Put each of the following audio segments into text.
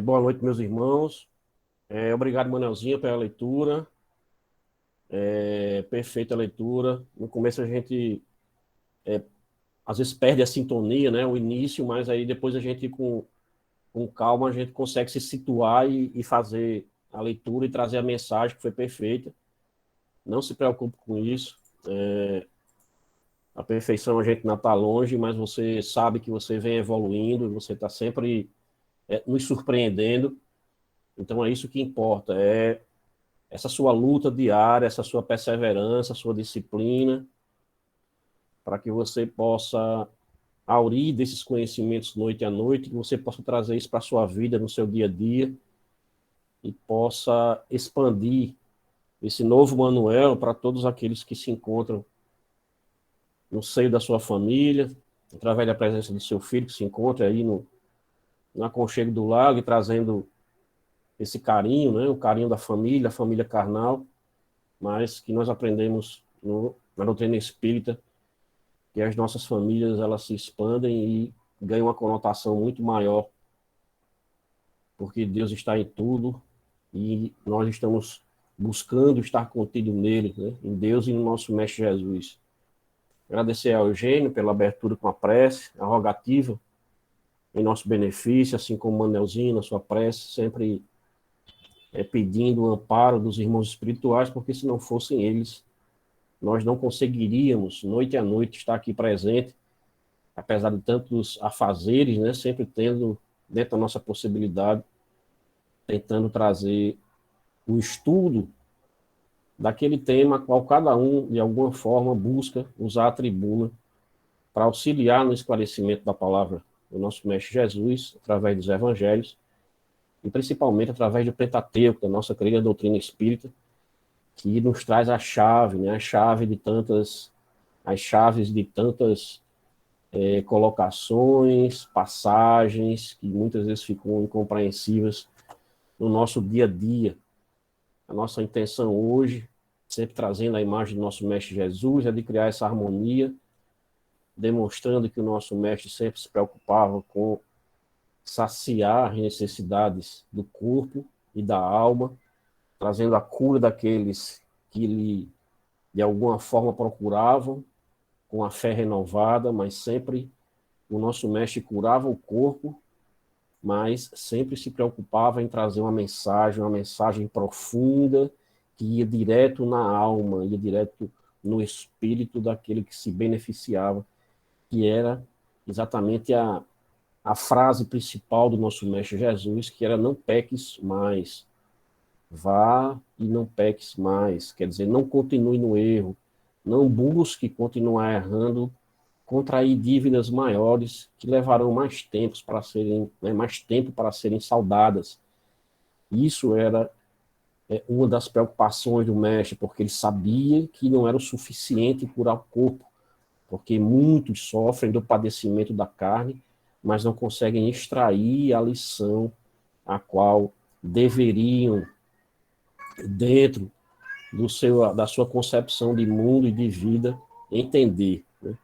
Boa noite, meus irmãos. Obrigado, Manelzinho, pela leitura. Perfeita leitura. No começo a gente às vezes perde a sintonia, né? O início, mas aí depois a gente, com calma, a gente consegue se situar e fazer a leitura e trazer a mensagem que foi perfeita. Não se preocupe com isso. A perfeição a gente não está longe, mas você sabe que você vem evoluindo, você está sempre nos surpreendendo. Então é isso que importa. Essa sua luta diária, essa sua perseverança, sua disciplina, para que você possa aurir desses conhecimentos noite a noite, que você possa trazer isso para a sua vida, no seu dia a dia, e possa expandir esse novo manual para todos aqueles que se encontram no seio da sua família, através da presença do seu filho, que se encontra aí no aconchego do lago, e trazendo esse carinho, né, o carinho da família, a família carnal, mas que nós aprendemos na doutrina espírita, que as nossas famílias elas se expandem e ganham uma conotação muito maior, porque Deus está em tudo e nós estamos buscando estar contido nele, né? Em Deus e no nosso Mestre Jesus. Agradecer ao Eugênio pela abertura com a prece, a rogativa em nosso benefício, assim como o Manelzinho na sua prece, sempre pedindo o amparo dos irmãos espirituais, porque se não fossem eles, nós não conseguiríamos, noite a noite, estar aqui presente, apesar de tantos afazeres, né, sempre tendo dentro da nossa possibilidade, tentando trazer o estudo daquele tema qual cada um, de alguma forma, busca usar a tribuna para auxiliar no esclarecimento da palavra do nosso Mestre Jesus, através dos evangelhos, e principalmente através do Pentateuco, da nossa querida doutrina espírita, que nos traz a chave, né, as chaves de tantas colocações, passagens, que muitas vezes ficam incompreensíveis no nosso dia a dia. A nossa intenção hoje, sempre trazendo a imagem do nosso Mestre Jesus, é de criar essa harmonia, demonstrando que o nosso Mestre sempre se preocupava com saciar as necessidades do corpo e da alma, trazendo a cura daqueles que lhe, de alguma forma, procuravam, com a fé renovada, mas sempre o nosso Mestre curava o corpo, mas sempre se preocupava em trazer uma mensagem profunda, que ia direto na alma, ia direto no espírito daquele que se beneficiava, que era exatamente a frase principal do nosso Mestre Jesus, que era: não peques mais, vá e não peques mais, quer dizer, não continue no erro, não busque continuar errando, contrair dívidas maiores que levarão mais tempos para serem, né, mais tempo para serem saldadas. Isso era uma das preocupações do mestre, porque ele sabia que não era o suficiente curar o corpo, porque muitos sofrem do padecimento da carne, mas não conseguem extrair a lição a qual deveriam, dentro da sua concepção de mundo e de vida, entender, né?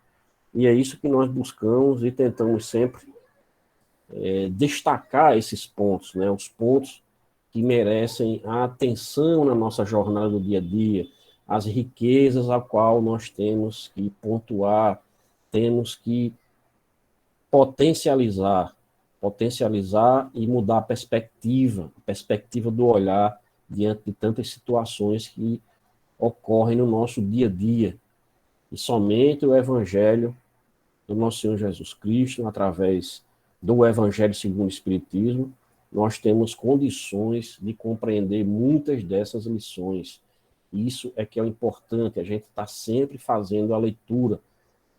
E é isso que nós buscamos e tentamos sempre destacar esses pontos, né? Os pontos que merecem a atenção na nossa jornada do dia a dia, as riquezas a qual nós temos que pontuar, temos que potencializar, potencializar e mudar a perspectiva do olhar diante de tantas situações que ocorrem no nosso dia a dia. E somente o Evangelho do nosso Senhor Jesus Cristo, através do Evangelho segundo o Espiritismo, nós temos condições de compreender muitas dessas lições. Isso é que é o importante, a gente está sempre fazendo a leitura.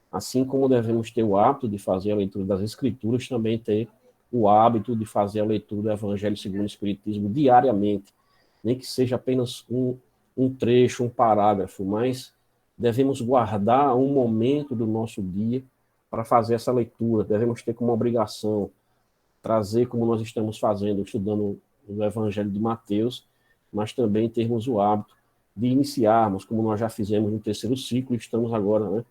Assim como devemos ter o hábito de fazer a leitura das Escrituras, também ter o hábito de fazer a leitura do Evangelho segundo o Espiritismo diariamente, nem que seja apenas um trecho, um parágrafo, mas devemos guardar um momento do nosso dia para fazer essa leitura. Devemos ter como obrigação trazer, como nós estamos fazendo, estudando o Evangelho de Mateus, mas também termos o hábito de iniciarmos, como nós já fizemos no terceiro ciclo, estamos agora, né,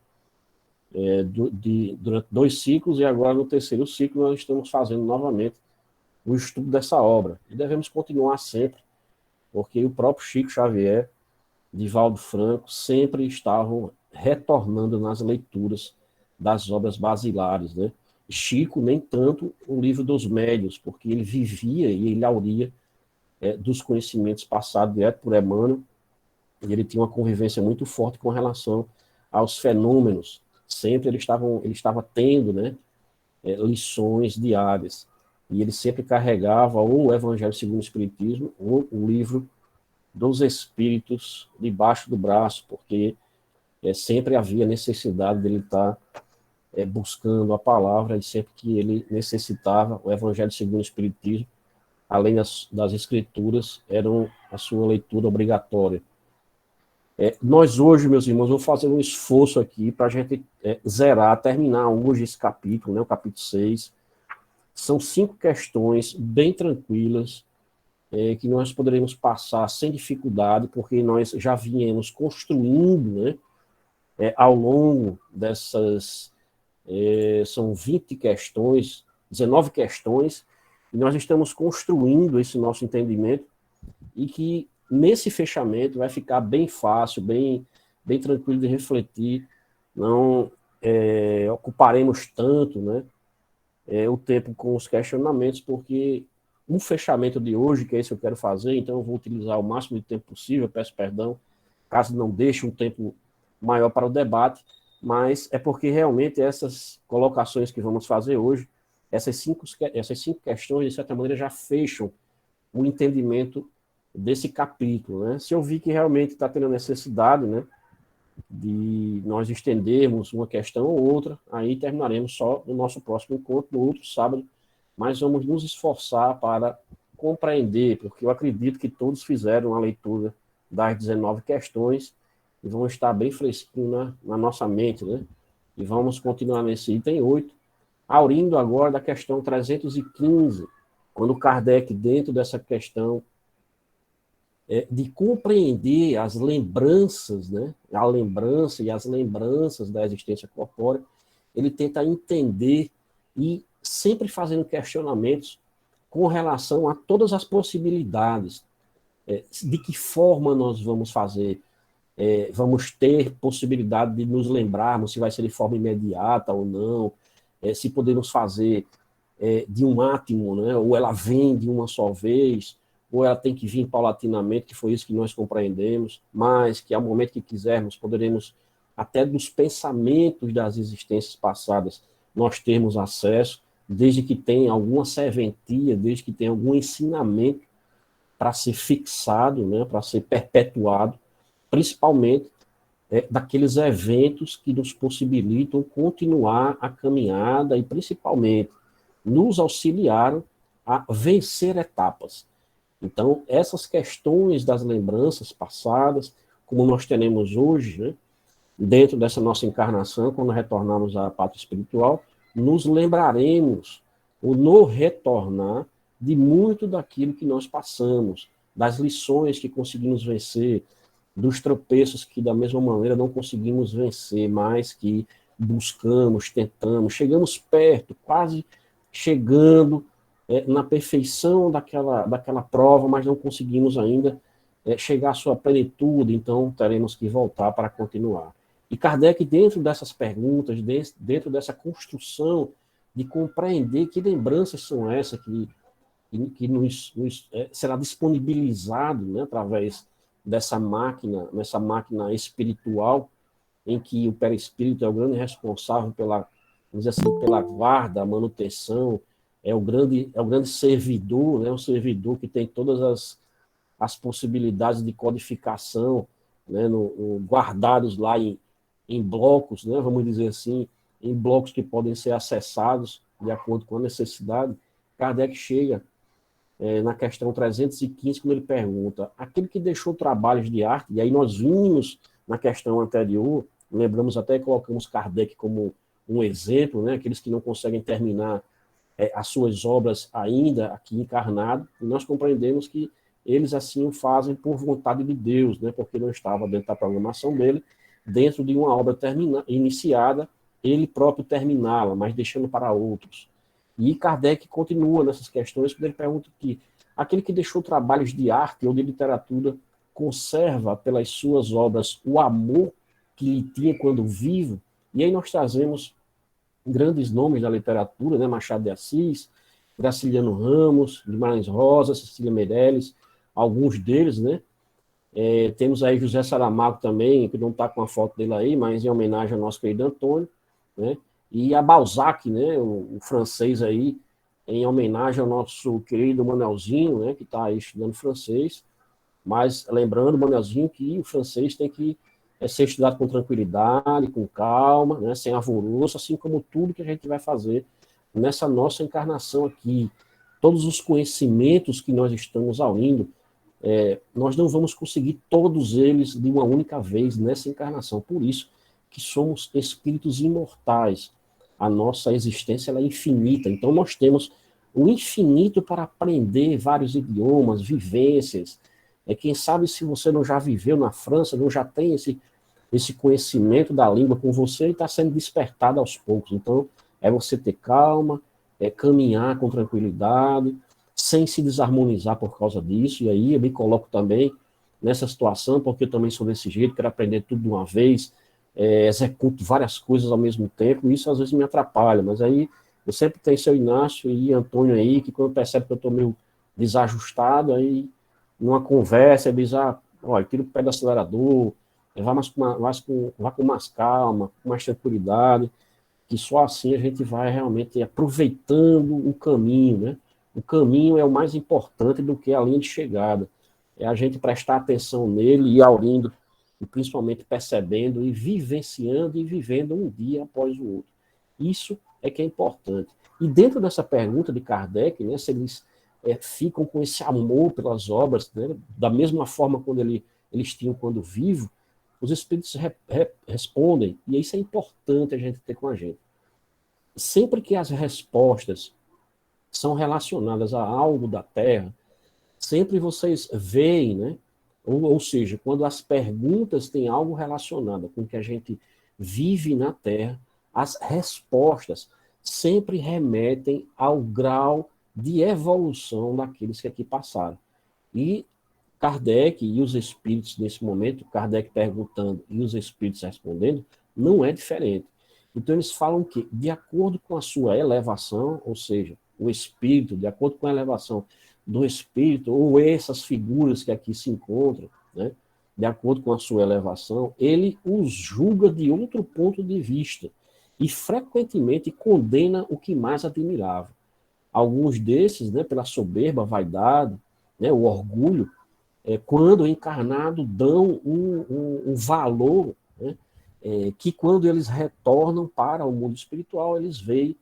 durante 2 ciclos, e agora no terceiro ciclo nós estamos fazendo novamente o estudo dessa obra. E devemos continuar sempre, porque o próprio Chico Xavier, Divaldo Franco, sempre estavam retornando nas leituras das obras basilares, né? Chico, nem tanto o livro dos médiuns, porque ele vivia e ele auria dos conhecimentos passados direto por Emmanuel, e ele tinha uma convivência muito forte com relação aos fenômenos. Sempre ele estava tendo, né, lições diárias. E ele sempre carregava ou o Evangelho segundo o Espiritismo ou o livro dos Espíritos debaixo do braço, porque sempre havia necessidade dele estar buscando a palavra, e sempre que ele necessitava, o Evangelho segundo o Espiritismo, além das Escrituras, eram a sua leitura obrigatória. Nós hoje, meus irmãos, vamos fazer um esforço aqui para a gente zerar, terminar hoje esse capítulo, né, o capítulo 6. São 5 questões bem tranquilas, que nós poderemos passar sem dificuldade, porque nós já viemos construindo, né, ao longo dessas, são 20 questões, 19 questões, e nós estamos construindo esse nosso entendimento, e que nesse fechamento vai ficar bem fácil, bem tranquilo de refletir, não ocuparemos tanto, né, o tempo com os questionamentos, porque o fechamento de hoje, que é esse que eu quero fazer, então eu vou utilizar o máximo de tempo possível, peço perdão, caso não deixe um tempo maior para o debate, mas é porque realmente essas colocações que vamos fazer hoje, essas cinco questões, de certa maneira, já fecham o entendimento desse capítulo, né? Se eu vi que realmente está tendo necessidade, né, de nós estendermos uma questão ou outra, aí terminaremos só no nosso próximo encontro, no outro sábado, mas vamos nos esforçar para compreender, porque eu acredito que todos fizeram a leitura das 19 questões e vão estar bem fresquinho na nossa mente, né? E vamos continuar nesse item 8, aurindo agora da questão 315, quando Kardec, dentro dessa questão, de compreender as lembranças, né? A lembrança e as lembranças da existência corpórea, ele tenta entender e sempre fazendo questionamentos com relação a todas as possibilidades, de que forma nós vamos fazer, vamos ter possibilidade de nos lembrarmos se vai ser de forma imediata ou não, se podemos fazer de um átimo, né? Ou ela vem de uma só vez, ou ela tem que vir paulatinamente, que foi isso que nós compreendemos, mas que ao momento que quisermos, poderemos, até dos pensamentos das existências passadas, nós termos acesso, desde que tenha alguma serventia, desde que tenha algum ensinamento para ser fixado, né, para ser perpetuado, principalmente daqueles eventos que nos possibilitam continuar a caminhada e, principalmente, nos auxiliaram a vencer etapas. Então, essas questões das lembranças passadas, como nós teremos hoje, né, dentro dessa nossa encarnação, quando retornarmos à pátria espiritual, nos lembraremos, ou no retornar, de muito daquilo que nós passamos, das lições que conseguimos vencer, dos tropeços que, da mesma maneira, não conseguimos vencer, mas que buscamos, tentamos, chegamos perto, quase chegando na perfeição daquela prova, mas não conseguimos ainda chegar à sua plenitude, então teremos que voltar para continuar. E Kardec, dentro dessas perguntas, dentro dessa construção de compreender que lembranças são essas que nos será disponibilizado, né, através nessa máquina espiritual, em que o perispírito é o grande responsável pela, vamos dizer assim, pela guarda, manutenção, é o grande servidor, né, o servidor que tem todas as possibilidades de codificação, né, guardados lá em blocos, né, vamos dizer assim, em blocos que podem ser acessados de acordo com a necessidade. Kardec chega na questão 315, quando ele pergunta, aquele que deixou trabalhos de arte, e aí nós vimos na questão anterior, lembramos até que colocamos Kardec como um exemplo, né, aqueles que não conseguem terminar as suas obras ainda aqui encarnado, e nós compreendemos que eles assim o fazem por vontade de Deus, né, porque não estava dentro da programação dele, dentro de uma obra iniciada, ele próprio terminá-la, mas deixando para outros. E Kardec continua nessas questões, quando ele pergunta que aquele que deixou trabalhos de arte ou de literatura conserva pelas suas obras o amor que lhe tinha quando vivo. E aí nós trazemos grandes nomes da literatura, né? Machado de Assis, Graciliano Ramos, Guimarães Rosa, Cecília Meirelles, alguns deles, né? Temos aí José Saramago também, que não está com a foto dele aí, mas em homenagem ao nosso querido Antônio, né? E a Balzac, né? O francês aí, em homenagem ao nosso querido Manelzinho, né? Que está aí estudando francês. Mas lembrando, Manelzinho, que o francês tem que ser estudado com tranquilidade, com calma, né? Sem alvoroço, assim como tudo que a gente vai fazer nessa nossa encarnação aqui. Todos os conhecimentos que nós estamos aurindo, nós não vamos conseguir todos eles de uma única vez nessa encarnação. Por isso que somos espíritos imortais. A nossa existência ela é infinita. Então nós temos o infinito para aprender vários idiomas, vivências. Quem sabe se você não já viveu na França, não já tem esse conhecimento da língua com você e está sendo despertado aos poucos. Então, é você ter calma, caminhar com tranquilidade, sem se desarmonizar por causa disso. E aí eu me coloco também nessa situação, porque eu também sou desse jeito, quero aprender tudo de uma vez, executo várias coisas ao mesmo tempo, e isso às vezes me atrapalha. Mas aí eu sempre tenho seu Inácio e Antônio aí, que quando percebe que eu estou meio desajustado, aí numa conversa, ele diz, olha, tira o pé do acelerador, vá com mais calma, com mais tranquilidade, que só assim a gente vai realmente aproveitando o caminho, né? O caminho é o mais importante do que a linha de chegada. É a gente prestar atenção nele e aurindo, e principalmente percebendo e vivenciando e vivendo um dia após o outro. Isso é que é importante. E dentro dessa pergunta de Kardec, né, se eles ficam com esse amor pelas obras, né, da mesma forma quando eles tinham quando vivo, os espíritos respondem, e isso é importante a gente ter com a gente. Sempre que as respostas são relacionadas a algo da Terra, sempre vocês veem, né? Ou seja, quando as perguntas têm algo relacionado com o que a gente vive na Terra, as respostas sempre remetem ao grau de evolução daqueles que aqui passaram. E Kardec e os espíritos nesse momento, Kardec perguntando e os espíritos respondendo, não é diferente. Então eles falam que, de acordo com a sua elevação, ou seja, o espírito, de acordo com a elevação do espírito, ou essas figuras que aqui se encontram, né, de acordo com a sua elevação, ele os julga de outro ponto de vista e frequentemente condena o que mais admirava. Alguns desses, né, pela soberba, vaidade, né, o orgulho, quando encarnado, dão um valor, né, que quando eles retornam para o mundo espiritual, eles veem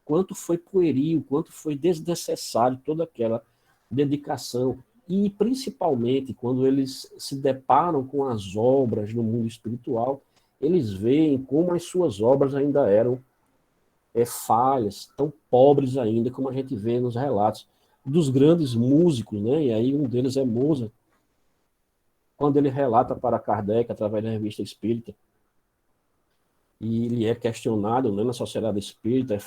quanto foi pueril, quanto foi desnecessário toda aquela dedicação. E, principalmente, quando eles se deparam com as obras no mundo espiritual, eles veem como as suas obras ainda eram falhas, tão pobres ainda, como a gente vê nos relatos dos grandes músicos, né? E aí um deles é Mozart, quando ele relata para Kardec, através da Revista Espírita, e ele é questionado, né, na Sociedade Espírita,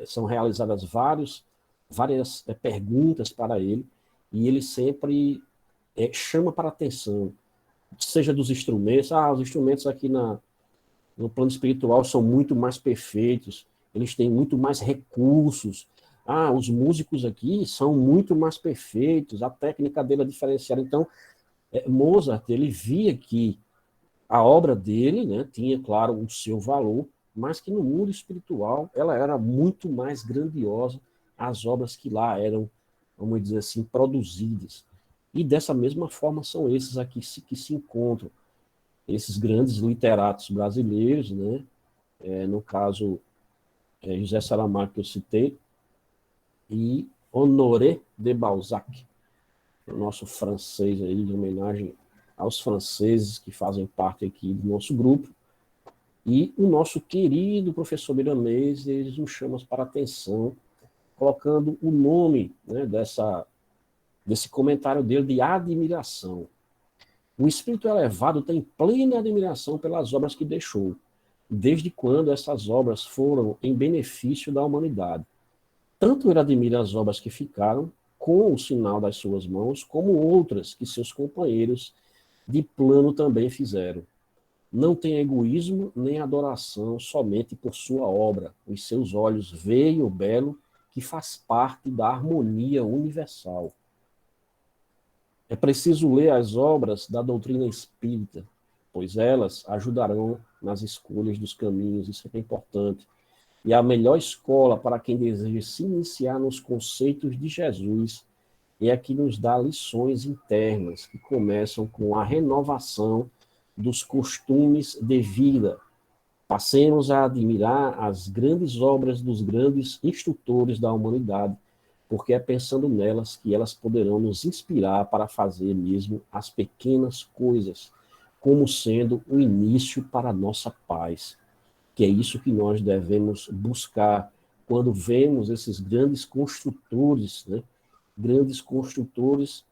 são realizadas várias perguntas para ele, e ele sempre chama para atenção, seja dos instrumentos, os instrumentos aqui no plano espiritual são muito mais perfeitos, eles têm muito mais recursos, os músicos aqui são muito mais perfeitos, a técnica dele é diferenciada. Então, Mozart, ele via que a obra dele, né, tinha, claro, o seu valor, mas que no mundo espiritual ela era muito mais grandiosa, as obras que lá eram, vamos dizer assim, produzidas. E dessa mesma forma são esses aqui que se encontram, esses grandes literatos brasileiros, né, no caso, José Saramago, que eu citei, e Honoré de Balzac, o nosso francês aí, de homenagem aos franceses que fazem parte aqui do nosso grupo, e o nosso querido professor Miramês, eles nos chamam para a atenção, colocando o nome, né, desse comentário dele de admiração. O espírito elevado tem plena admiração pelas obras que deixou, desde quando essas obras foram em benefício da humanidade. Tanto ele admira as obras que ficaram, com o sinal das suas mãos, como outras que seus companheiros de plano também fizeram. Não tem egoísmo nem adoração somente por sua obra. Os seus olhos veem o belo que faz parte da harmonia universal. É preciso ler as obras da doutrina espírita, pois elas ajudarão nas escolhas dos caminhos, isso é importante. E a melhor escola para quem deseja se iniciar nos conceitos de Jesus é a que nos dá lições internas, que começam com a renovação dos costumes de vida. Passemos a admirar as grandes obras dos grandes instrutores da humanidade, porque é pensando nelas que elas poderão nos inspirar para fazer mesmo as pequenas coisas, como sendo o início para a nossa paz, que é isso que nós devemos buscar quando vemos esses grandes construtores, né? Grandes construtores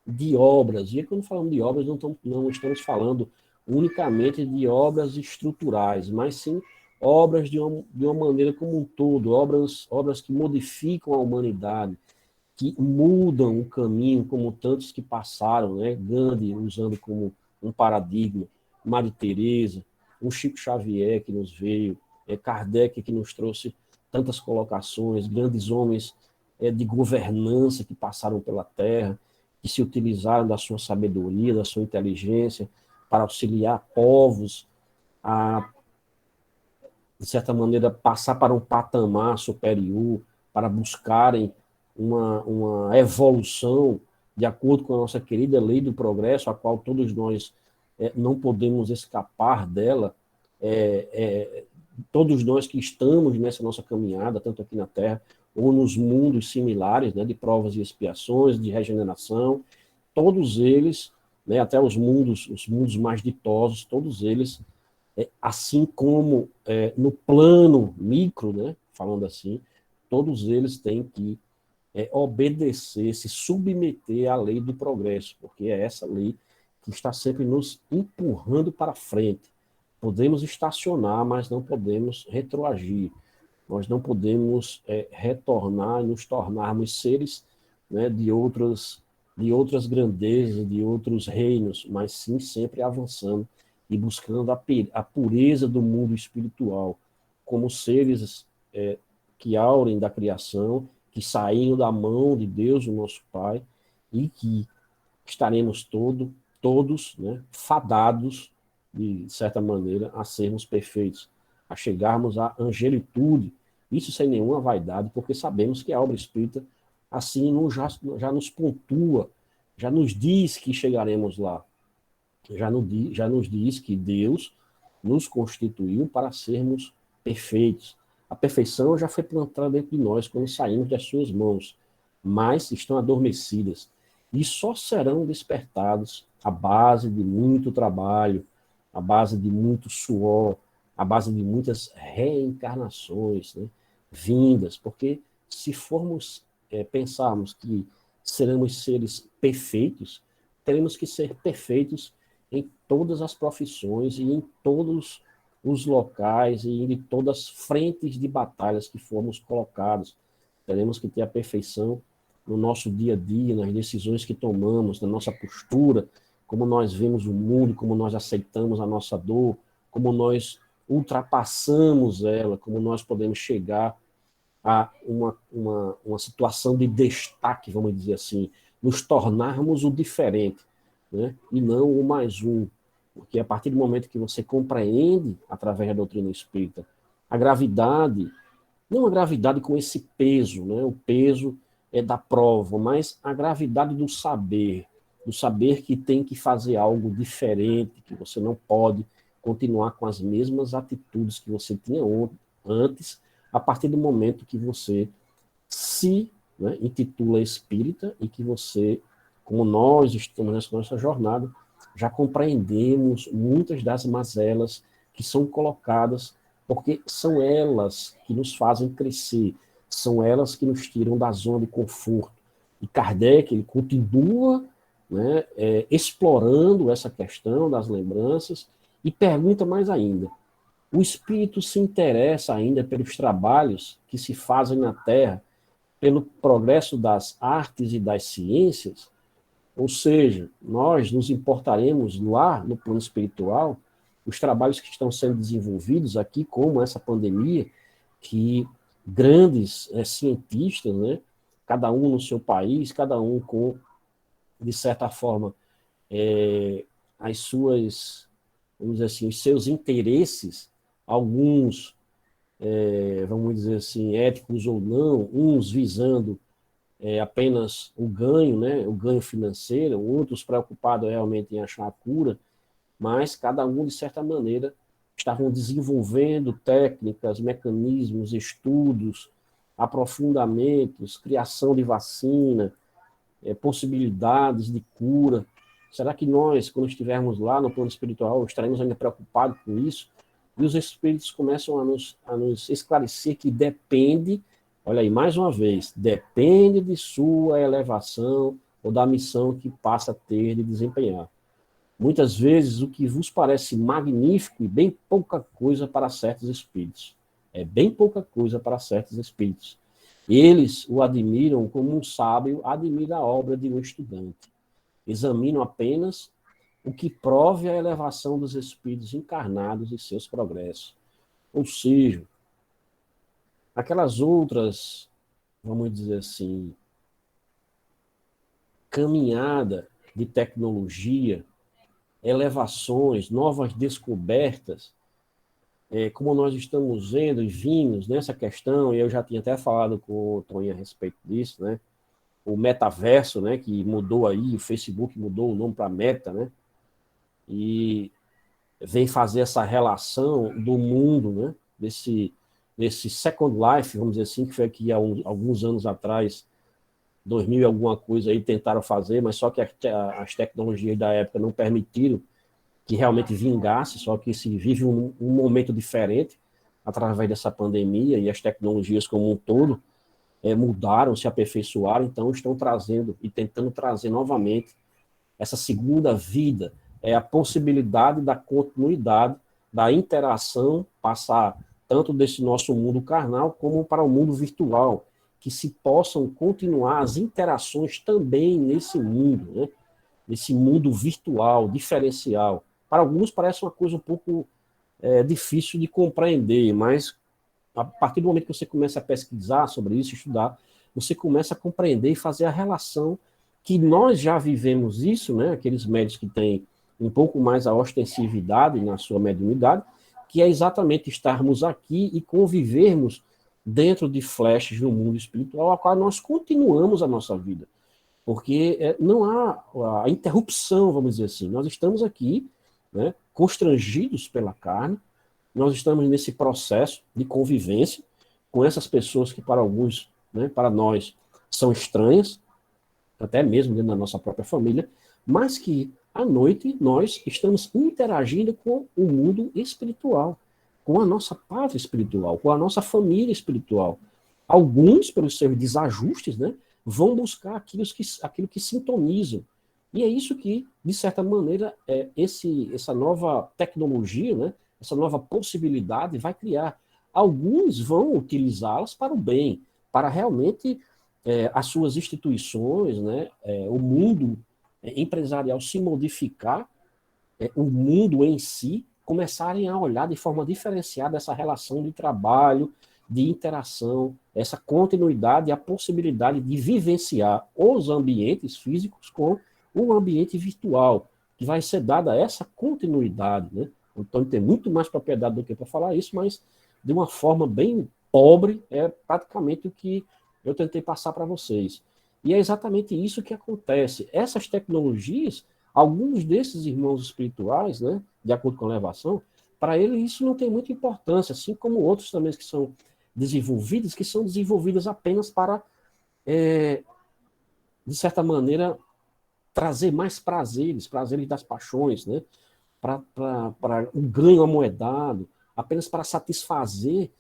de obras. E quando falamos de obras, não estamos falando unicamente de obras estruturais, mas sim obras de uma maneira como um todo, obras que modificam a humanidade, que mudam o caminho, como tantos que passaram, né? Gandhi usando como um paradigma, Madre Teresa, um Chico Xavier que nos veio, Kardec que nos trouxe tantas colocações, grandes homens de governança que passaram pela Terra, que se utilizaram da sua sabedoria, da sua inteligência para auxiliar povos a, de certa maneira, passar para um patamar superior, para buscarem uma evolução de acordo com a nossa querida lei do progresso, a qual todos nós não podemos escapar dela, todos nós que estamos nessa nossa caminhada, tanto aqui na Terra, ou nos mundos similares, né, de provas e expiações, de regeneração, todos eles, né, até os mundos mais ditosos, todos eles, assim como no plano micro, né, falando assim, todos eles têm que obedecer, se submeter à lei do progresso, porque é essa lei que está sempre nos empurrando para frente. Podemos estacionar, mas não podemos retroagir. Nós não podemos retornar e nos tornarmos seres, né, de outras grandezas, de outros reinos, mas sim sempre avançando e buscando a pureza do mundo espiritual, como seres que aurem da criação, que saíram da mão de Deus, o nosso Pai, e que estaremos todos, né, fadados, de certa maneira, a sermos perfeitos, a chegarmos à angelitude, isso sem nenhuma vaidade, porque sabemos que a obra espírita, assim, já nos pontua, já nos diz que chegaremos lá, já nos diz que Deus nos constituiu para sermos perfeitos. A perfeição já foi plantada dentro de nós quando saímos das suas mãos, mas estão adormecidas e só serão despertados à base de muito trabalho, à base de muito suor, à base de muitas reencarnações, né, vindas, porque se formos pensarmos que seremos seres perfeitos, teremos que ser perfeitos em todas as profissões e em todos os locais e em todas as frentes de batalhas que formos colocados. Teremos que ter a perfeição no nosso dia a dia, nas decisões que tomamos, na nossa postura, como nós vemos o mundo, como nós aceitamos a nossa dor, como nós ultrapassamos ela, como nós podemos chegar a uma situação de destaque, vamos dizer assim, nos tornarmos o diferente, né? E não o mais um. Porque a partir do momento que você compreende, através da doutrina espírita, a gravidade, não a gravidade com esse peso, né? O peso da prova, mas a gravidade do saber que tem que fazer algo diferente, que você não pode continuar com as mesmas atitudes que você tinha antes, a partir do momento que você se, né, intitula espírita e que você, como nós estamos nessa nossa jornada, já compreendemos muitas das mazelas que são colocadas, porque são elas que nos fazem crescer, são elas que nos tiram da zona de conforto. E Kardec, ele continua, né, explorando essa questão das lembranças e pergunta mais ainda: O espírito se interessa ainda pelos trabalhos que se fazem na Terra, pelo progresso das artes e das ciências, ou seja, nós nos importaremos lá no plano espiritual, os trabalhos que estão sendo desenvolvidos aqui, como essa pandemia, que grandes cientistas, né, cada um no seu país, cada um com, de certa forma, as suas, vamos dizer assim, os seus interesses, alguns, vamos dizer assim, éticos ou não, uns visando apenas o ganho, né, o ganho financeiro, outros preocupados realmente em achar a cura, mas cada um, de certa maneira, estavam desenvolvendo técnicas, mecanismos, estudos, aprofundamentos, criação de vacina, possibilidades de cura. Será que nós, quando estivermos lá no plano espiritual, estaremos ainda preocupados com isso? E os espíritos começam a nos esclarecer que depende, olha aí, mais uma vez, depende de sua elevação ou da missão que passa a ter de desempenhar. Muitas vezes o que vos parece magnífico e bem pouca coisa para certos espíritos. É bem pouca coisa para certos espíritos. Eles o admiram como um sábio admira a obra de um estudante. Examinam apenas o que prove a elevação dos espíritos encarnados e seus progressos. Ou seja, aquelas outras, vamos dizer assim, caminhada de tecnologia, elevações, novas descobertas, como nós estamos vendo e vimos nessa questão, e eu já tinha até falado com o Toninho a respeito disso, né? O metaverso, né, que mudou aí, o Facebook mudou o nome para Meta, né? E vem fazer essa relação do mundo, né? Desse Second Life, vamos dizer assim, que foi aqui há alguns anos atrás, 2000 e alguma coisa aí tentaram fazer, mas só que as tecnologias da época não permitiram que realmente vingasse, só que se vive um momento diferente através dessa pandemia e as tecnologias como um todo mudaram, se aperfeiçoaram, então estão trazendo e tentando trazer novamente essa segunda vida, a possibilidade da continuidade, da interação, passar tanto desse nosso mundo carnal como para o mundo virtual, que se possam continuar as interações também nesse mundo, né? Nesse mundo virtual, diferencial. Para alguns parece uma coisa um pouco difícil de compreender, mas a partir do momento que você começa a pesquisar sobre isso, estudar, você começa a compreender e fazer a relação que nós já vivemos isso, né? Aqueles médios que têm um pouco mais a ostensividade na sua mediunidade, que é exatamente estarmos aqui e convivermos dentro de flashes no mundo espiritual, a qual nós continuamos a nossa vida. Porque não há a interrupção, vamos dizer assim. Nós estamos aqui, né, constrangidos pela carne, nós estamos nesse processo de convivência com essas pessoas que para alguns, né, para nós, são estranhas, até mesmo dentro da nossa própria família, mas que à noite nós estamos interagindo com o mundo espiritual, com a nossa pátria espiritual, com a nossa família espiritual. Alguns, pelos seus desajustes, né, vão buscar aquilo que sintonizam. E é isso que, de certa maneira, essa nova tecnologia, né, essa nova possibilidade vai criar. Alguns vão utilizá-las para o bem, para realmente as suas instituições, né, o mundo empresarial se modificar, o mundo em si começarem a olhar de forma diferenciada essa relação de trabalho, de interação, essa continuidade e a possibilidade de vivenciar os ambientes físicos com o ambiente virtual, que vai ser dada essa continuidade, né? O Antônio tem muito mais propriedade do que para falar isso, mas de uma forma bem pobre, é praticamente o que eu tentei passar para vocês. E é exatamente isso que acontece. Essas tecnologias, alguns desses irmãos espirituais, né, de acordo com a elevação, para eles isso não tem muita importância, assim como outros também que são desenvolvidas, que são desenvolvidas apenas para, de certa maneira, trazer mais prazeres das paixões, né? Para um ganho amoedado, apenas para satisfazer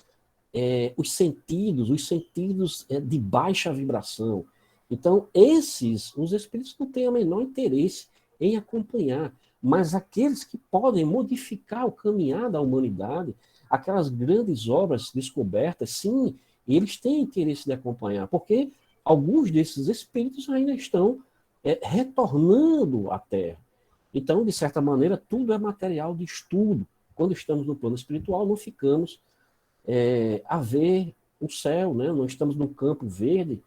os sentidos de baixa vibração. Então, os espíritos não têm o menor interesse em acompanhar, mas aqueles que podem modificar o caminhar da humanidade, aquelas grandes obras descobertas, sim, eles têm interesse de acompanhar, porque alguns desses espíritos ainda estão retornando à Terra. Então, de certa maneira, tudo é material de estudo. Quando estamos no plano espiritual, não ficamos a ver o céu, né? Não estamos no campo verde,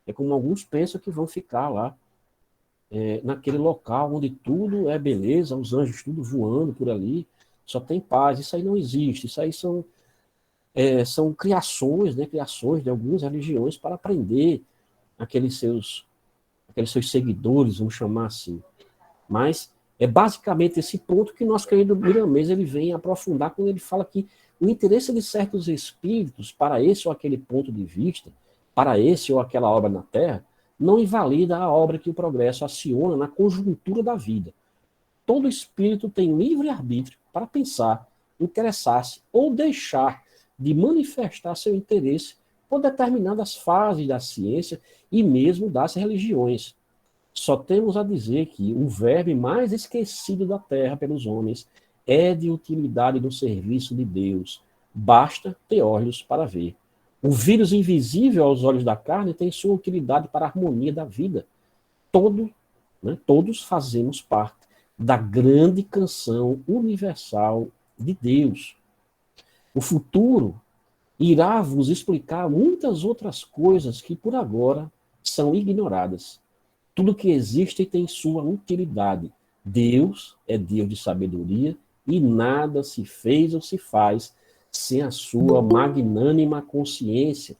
é como alguns pensam que vão ficar lá, naquele local onde tudo é beleza, os anjos tudo voando por ali, só tem paz. Isso aí não existe, isso aí são criações, né? Criações de algumas religiões para aprender aqueles seus seguidores, vamos chamar assim. Mas é basicamente esse ponto que nosso querido Miramês ele vem aprofundar quando ele fala que o interesse de certos espíritos para esse ou aquele ponto de vista, para esse ou aquela obra na Terra, não invalida a obra que o progresso aciona na conjuntura da vida. Todo espírito tem livre arbítrio para pensar, interessar-se ou deixar de manifestar seu interesse por determinadas fases da ciência e mesmo das religiões. Só temos a dizer que o verbo mais esquecido da terra pelos homens é de utilidade no serviço de Deus. Basta ter olhos para ver. O vírus invisível aos olhos da carne tem sua utilidade para a harmonia da vida. Todos fazemos parte da grande canção universal de Deus. O futuro irá vos explicar muitas outras coisas que por agora são ignoradas. Tudo que existe tem sua utilidade. Deus é Deus de sabedoria e nada se fez ou se faz sem a sua magnânima consciência.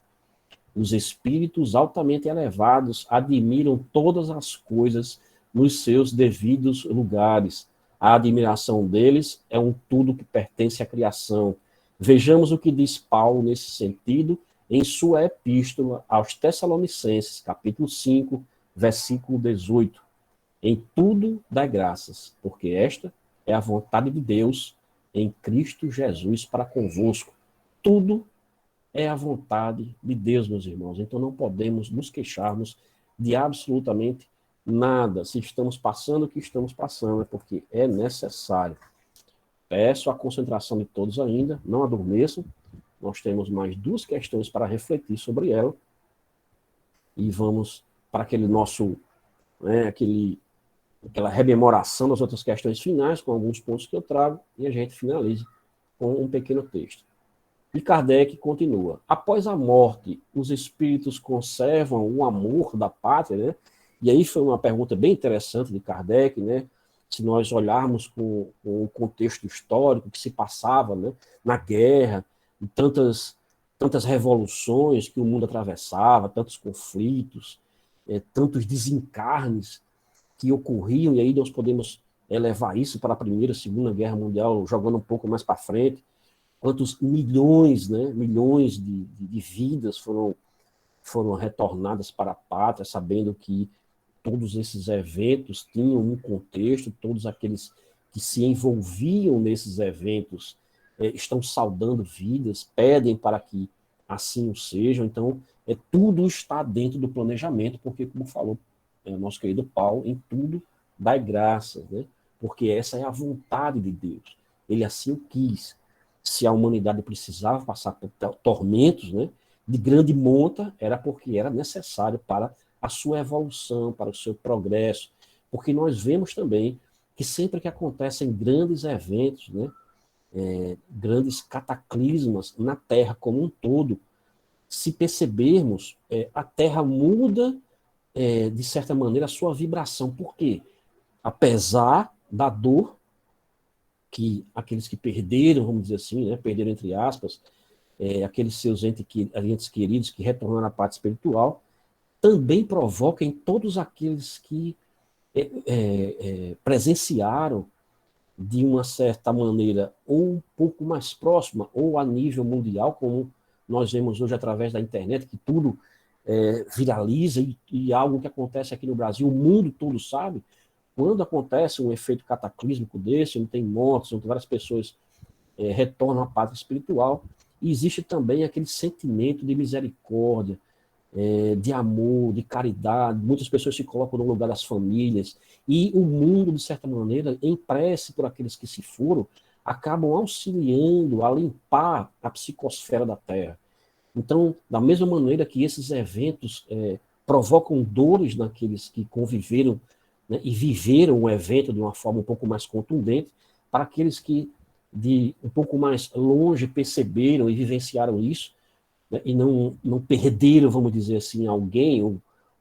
Os espíritos altamente elevados admiram todas as coisas nos seus devidos lugares. A admiração deles é um tudo que pertence à criação. Vejamos o que diz Paulo nesse sentido em sua epístola aos Tessalonicenses, capítulo 5, versículo 18. Em tudo dai graças, porque esta é a vontade de Deus em Cristo Jesus para convosco. Tudo é a vontade de Deus, meus irmãos. Então não podemos nos queixarmos de absolutamente nada. Se estamos passando o que estamos passando, é porque é necessário. Peço a concentração de todos ainda, não adormeçam. Nós temos mais 2 questões para refletir sobre ela. E vamos para aquele nosso, aquela rememoração das outras questões finais, com alguns pontos que eu trago, e a gente finaliza com um pequeno texto. E Kardec continua. Após a morte, os espíritos conservam o amor da pátria, né? E aí foi uma pergunta bem interessante de Kardec, né? Se nós olharmos com o contexto histórico que se passava, né, na guerra, e tantas revoluções que o mundo atravessava, tantos conflitos, tantos desencarnes que ocorriam, e aí nós podemos levar isso para a Primeira, Segunda Guerra Mundial, jogando um pouco mais para frente, quantos milhões, né, milhões de vidas foram retornadas para a pátria, sabendo que todos esses eventos tinham um contexto, todos aqueles que se envolviam nesses eventos estão saudando vidas, pedem para que assim o sejam. Então, tudo está dentro do planejamento, porque, como falou nosso querido Paulo, em tudo dai graças, né? Porque essa é a vontade de Deus. Ele assim o quis. Se a humanidade precisava passar por tormentos, né, de grande monta, era porque era necessário para a sua evolução, para o seu progresso. Porque nós vemos também que sempre que acontecem grandes eventos, né, grandes cataclismas na Terra como um todo, se percebermos, a Terra muda, de certa maneira, a sua vibração. Por quê? Apesar da dor que aqueles que perderam, vamos dizer assim, né, perderam entre aspas, aqueles seus entes queridos que retornaram à parte espiritual, também provoca em todos aqueles que presenciaram de uma certa maneira, ou um pouco mais próxima, ou a nível mundial, como nós vemos hoje através da internet, que tudo viraliza, e algo que acontece aqui no Brasil, o mundo todo sabe. Quando acontece um efeito cataclísmico desse, onde tem mortes, onde várias pessoas retornam à pátria espiritual, e existe também aquele sentimento de misericórdia, de amor, de caridade. Muitas pessoas se colocam no lugar das famílias, e o mundo, de certa maneira, em prece por aqueles que se foram, acabam auxiliando a limpar a psicosfera da Terra. Então, da mesma maneira que esses eventos provocam dores naqueles que conviveram, né, e viveram o evento de uma forma um pouco mais contundente, para aqueles que de um pouco mais longe perceberam e vivenciaram isso, né, e não perderam, vamos dizer assim, alguém,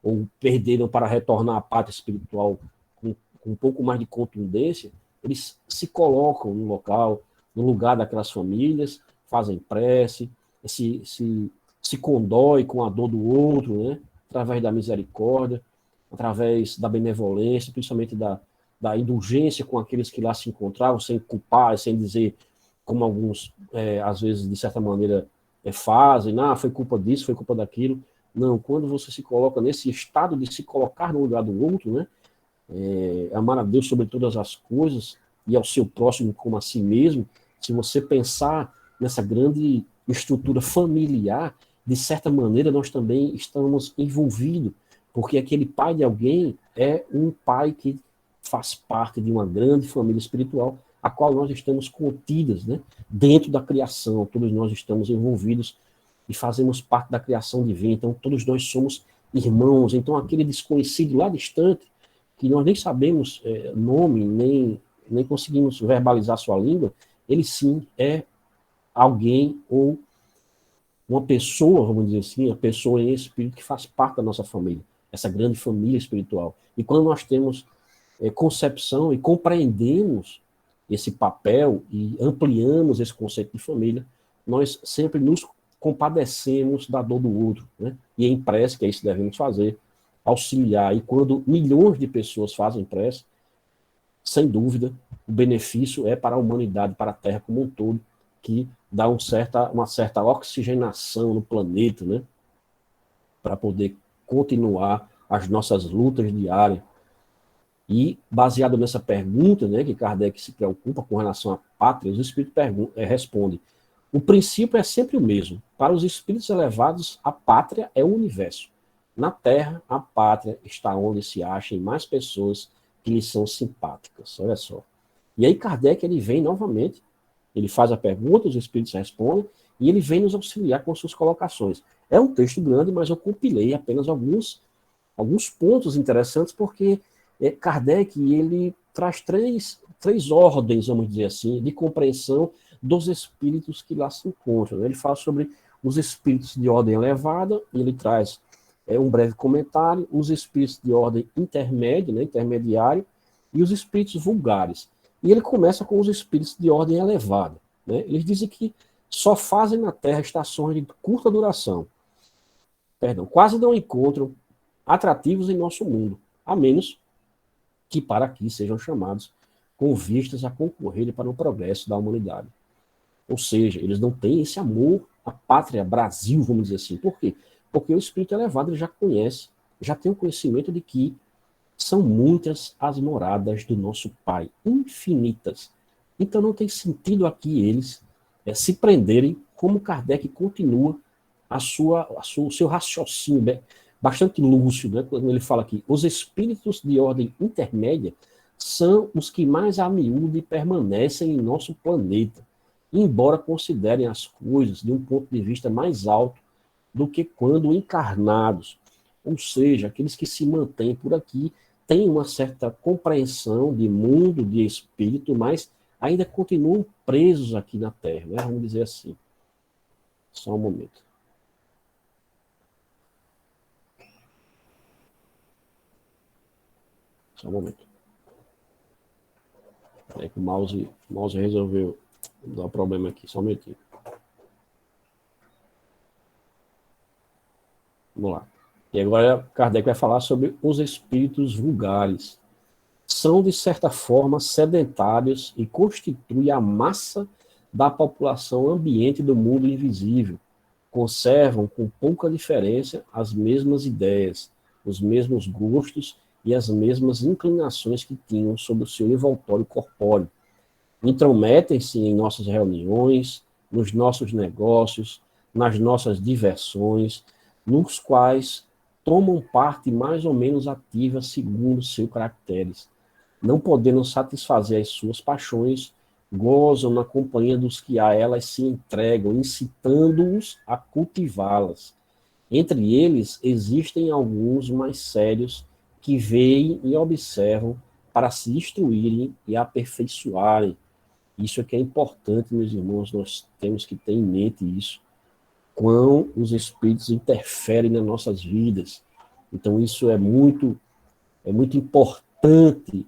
ou perderam para retornar à pátria espiritual com um pouco mais de contundência, eles se colocam no local, no lugar daquelas famílias, fazem prece, se condói com a dor do outro, né, através da misericórdia, através da benevolência, principalmente da indulgência com aqueles que lá se encontravam, sem culpar, sem dizer, como alguns, às vezes, de certa maneira, fazem, foi culpa disso, foi culpa daquilo. Não, quando você se coloca nesse estado de se colocar no lugar do outro, né, amar a Deus sobre todas as coisas e ao seu próximo como a si mesmo, se você pensar nessa grande estrutura familiar, de certa maneira nós também estamos envolvidos, porque aquele pai de alguém é um pai que faz parte de uma grande família espiritual, a qual nós estamos contidas, né, dentro da criação, todos nós estamos envolvidos e fazemos parte da criação divina, então todos nós somos irmãos, então aquele desconhecido lá distante, que nós nem sabemos nome, nem conseguimos verbalizar sua língua, ele sim é alguém ou uma pessoa, vamos dizer assim, a pessoa em espírito que faz parte da nossa família, essa grande família espiritual. E quando nós temos concepção e compreendemos esse papel e ampliamos esse conceito de família, nós sempre nos compadecemos da dor do outro, né? E em prece, que é isso que devemos fazer, auxiliar. E quando milhões de pessoas fazem prece, sem dúvida, o benefício é para a humanidade, para a Terra como um todo, que dá uma certa oxigenação no planeta, né? Para poder continuar as nossas lutas diárias. E, baseado nessa pergunta, né, que Kardec se preocupa com relação à pátria, os espíritos respondem: o princípio é sempre o mesmo. Para os espíritos elevados, a pátria é o universo. Na Terra, a pátria está onde se achem mais pessoas que lhe são simpáticas. Olha só. E aí Kardec ele vem novamente, ele faz a pergunta, os espíritos respondem, e ele vem nos auxiliar com suas colocações. É um texto grande, mas eu compilei apenas alguns pontos interessantes, porque Kardec ele traz três ordens, vamos dizer assim, de compreensão dos espíritos que lá se encontram. Ele fala sobre os espíritos de ordem elevada, e ele traz um breve comentário, os espíritos de ordem intermédia, né, intermediário, e os espíritos vulgares. E ele começa com os espíritos de ordem elevada. Né? Eles dizem que só fazem na Terra estações de curta duração. Quase não encontram atrativos em nosso mundo, a menos que para aqui sejam chamados com vistas a concorrer para o progresso da humanidade. Ou seja, eles não têm esse amor à pátria Brasil, vamos dizer assim. Por quê? Porque o espírito elevado ele já conhece, já tem o conhecimento de que são muitas as moradas do nosso Pai, infinitas. Então não tem sentido aqui eles se prenderem, como Kardec continua o seu raciocínio bastante lúcido, né, quando ele fala aqui: os espíritos de ordem intermédia são os que mais a miúde permanecem em nosso planeta, embora considerem as coisas de um ponto de vista mais alto do que quando encarnados. Ou seja, aqueles que se mantêm por aqui têm uma certa compreensão de mundo, de espírito, mas ainda continuam presos aqui na Terra, né? Vamos dizer assim. Só um momento. Só um momento. É que o mouse resolveu dar um problema aqui. Só um momentinho. Vamos lá. E agora Kardec vai falar sobre os espíritos vulgares. São, de certa forma, sedentários e constituem a massa da população ambiente do mundo invisível. Conservam, com pouca diferença, as mesmas ideias, os mesmos gostos e as mesmas inclinações que tinham sob o seu envoltório corpóreo. Intrometem-se em nossas reuniões, nos nossos negócios, nas nossas diversões, nos quais tomam parte mais ou menos ativa segundo seus caracteres, não podendo satisfazer as suas paixões, gozam na companhia dos que a elas se entregam, incitando-os a cultivá-las. Entre eles, existem alguns mais sérios que veem e observam para se instruírem e aperfeiçoarem. Isso é que é importante, meus irmãos, nós temos que ter em mente isso, quão os espíritos interferem nas nossas vidas. Então, isso é muito importante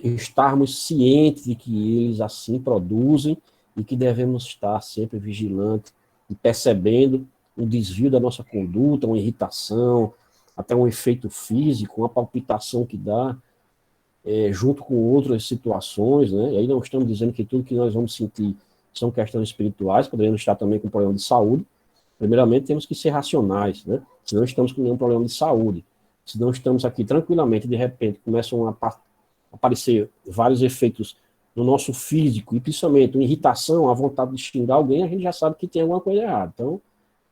estarmos cientes de que eles assim produzem e que devemos estar sempre vigilantes e percebendo um desvio da nossa conduta, uma irritação, até um efeito físico, uma palpitação que dá, junto com outras situações, né? E aí não estamos dizendo que tudo que nós vamos sentir são questões espirituais, poderíamos estar também com problema de saúde. Primeiramente, temos que ser racionais, né? Se não estamos com nenhum problema de saúde, se não estamos aqui tranquilamente, de repente começam a aparecer vários efeitos no nosso físico, e principalmente uma irritação, a vontade de xingar alguém, a gente já sabe que tem alguma coisa errada. Então,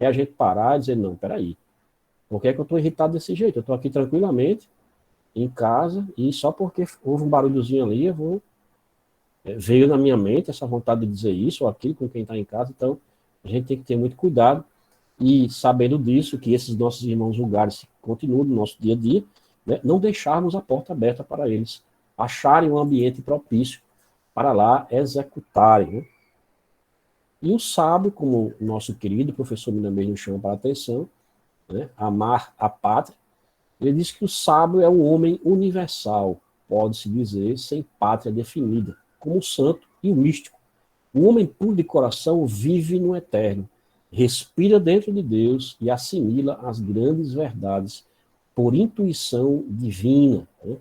é a gente parar e dizer, não, peraí, por que é que eu estou irritado desse jeito? Eu estou aqui tranquilamente, em casa, e só porque houve um barulhozinho ali, eu vou... veio na minha mente essa vontade de dizer isso ou aquilo com quem está em casa. Então, a gente tem que ter muito cuidado, e sabendo disso, que esses nossos irmãos vulgares continuam no nosso dia a dia, né, não deixarmos a porta aberta para eles acharem um ambiente propício para lá executarem. Né? E o sábio, como o nosso querido professor Minamês nos chama para a atenção, né, amar a pátria, ele diz que o sábio é um homem universal, pode-se dizer, sem pátria definida, como o santo e o místico. O homem puro de coração vive no eterno, respira dentro de Deus e assimila as grandes verdades por intuição divina. Né?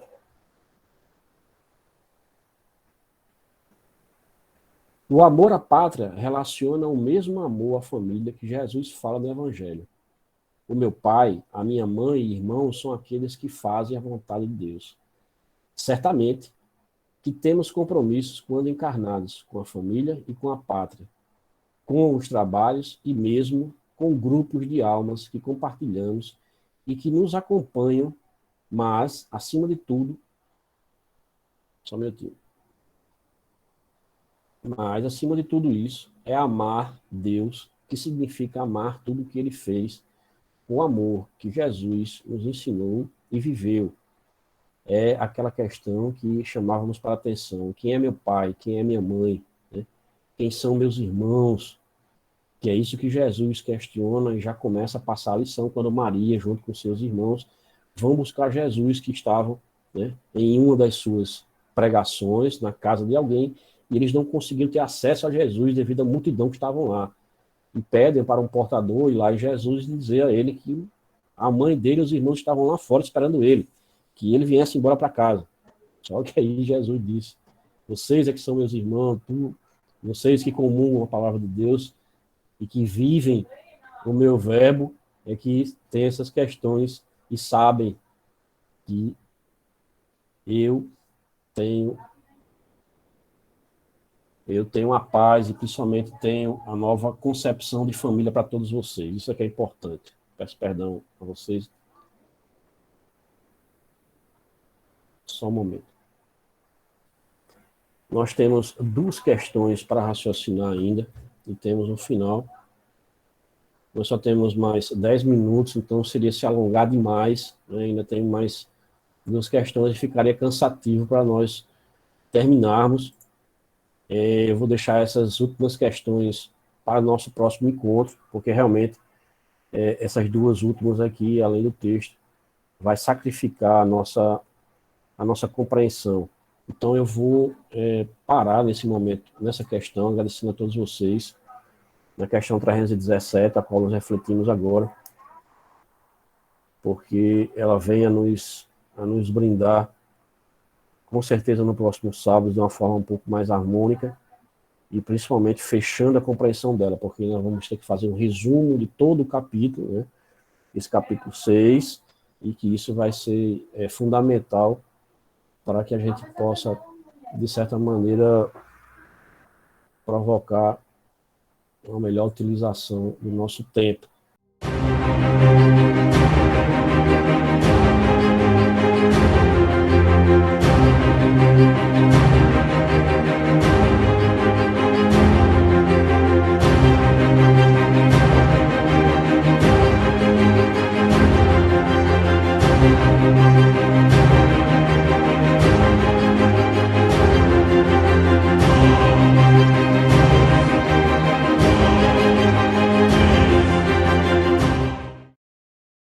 O amor à pátria relaciona o mesmo amor à família que Jesus fala no Evangelho. O meu pai, a minha mãe e irmãos são aqueles que fazem a vontade de Deus. Certamente que temos compromissos quando encarnados com a família e com a pátria, com os trabalhos e mesmo com grupos de almas que compartilhamos e que nos acompanham, mas, acima de tudo, só um minutinho, mas, acima de tudo isso, é amar Deus, que significa amar tudo o que Ele fez, o amor que Jesus nos ensinou e viveu. É aquela questão que chamávamos para a atenção. Quem é meu pai? Quem é minha mãe? Né? Quem são meus irmãos? Que é isso que Jesus questiona e já começa a passar a lição quando Maria, junto com seus irmãos, vão buscar Jesus, que estavam, né, em uma das suas pregações, na casa de alguém, e eles não conseguiram ter acesso a Jesus devido à multidão que estavam lá. E pedem para um portador ir lá em Jesus e dizer a ele que a mãe dele e os irmãos estavam lá fora esperando ele, que ele viesse embora para casa. Só que aí Jesus disse, vocês é que são meus irmãos, vocês que comungam a palavra de Deus e que vivem o meu verbo, é que tem essas questões e sabem que eu tenho a paz e principalmente tenho a nova concepção de família para todos vocês. Isso é que é importante. Peço perdão a vocês. Só um momento. Nós temos duas questões para raciocinar ainda e temos no final. Nós só temos mais 10 minutos, então seria se alongar demais. Né? Ainda tem mais duas questões e ficaria cansativo para nós terminarmos. Eu vou deixar essas últimas questões para o nosso próximo encontro, porque realmente essas duas últimas aqui, além do texto, vai sacrificar a nossa compreensão. Então eu vou parar nesse momento, nessa questão, agradecendo a todos vocês, na questão 317, a qual nós refletimos agora, porque ela vem a nos brindar, com certeza no próximo sábado, de uma forma um pouco mais harmônica, e principalmente fechando a compreensão dela, porque nós vamos ter que fazer um resumo de todo o capítulo, né? Esse capítulo 6, e que isso vai ser fundamental para que a gente possa, de certa maneira, provocar uma melhor utilização do nosso tempo.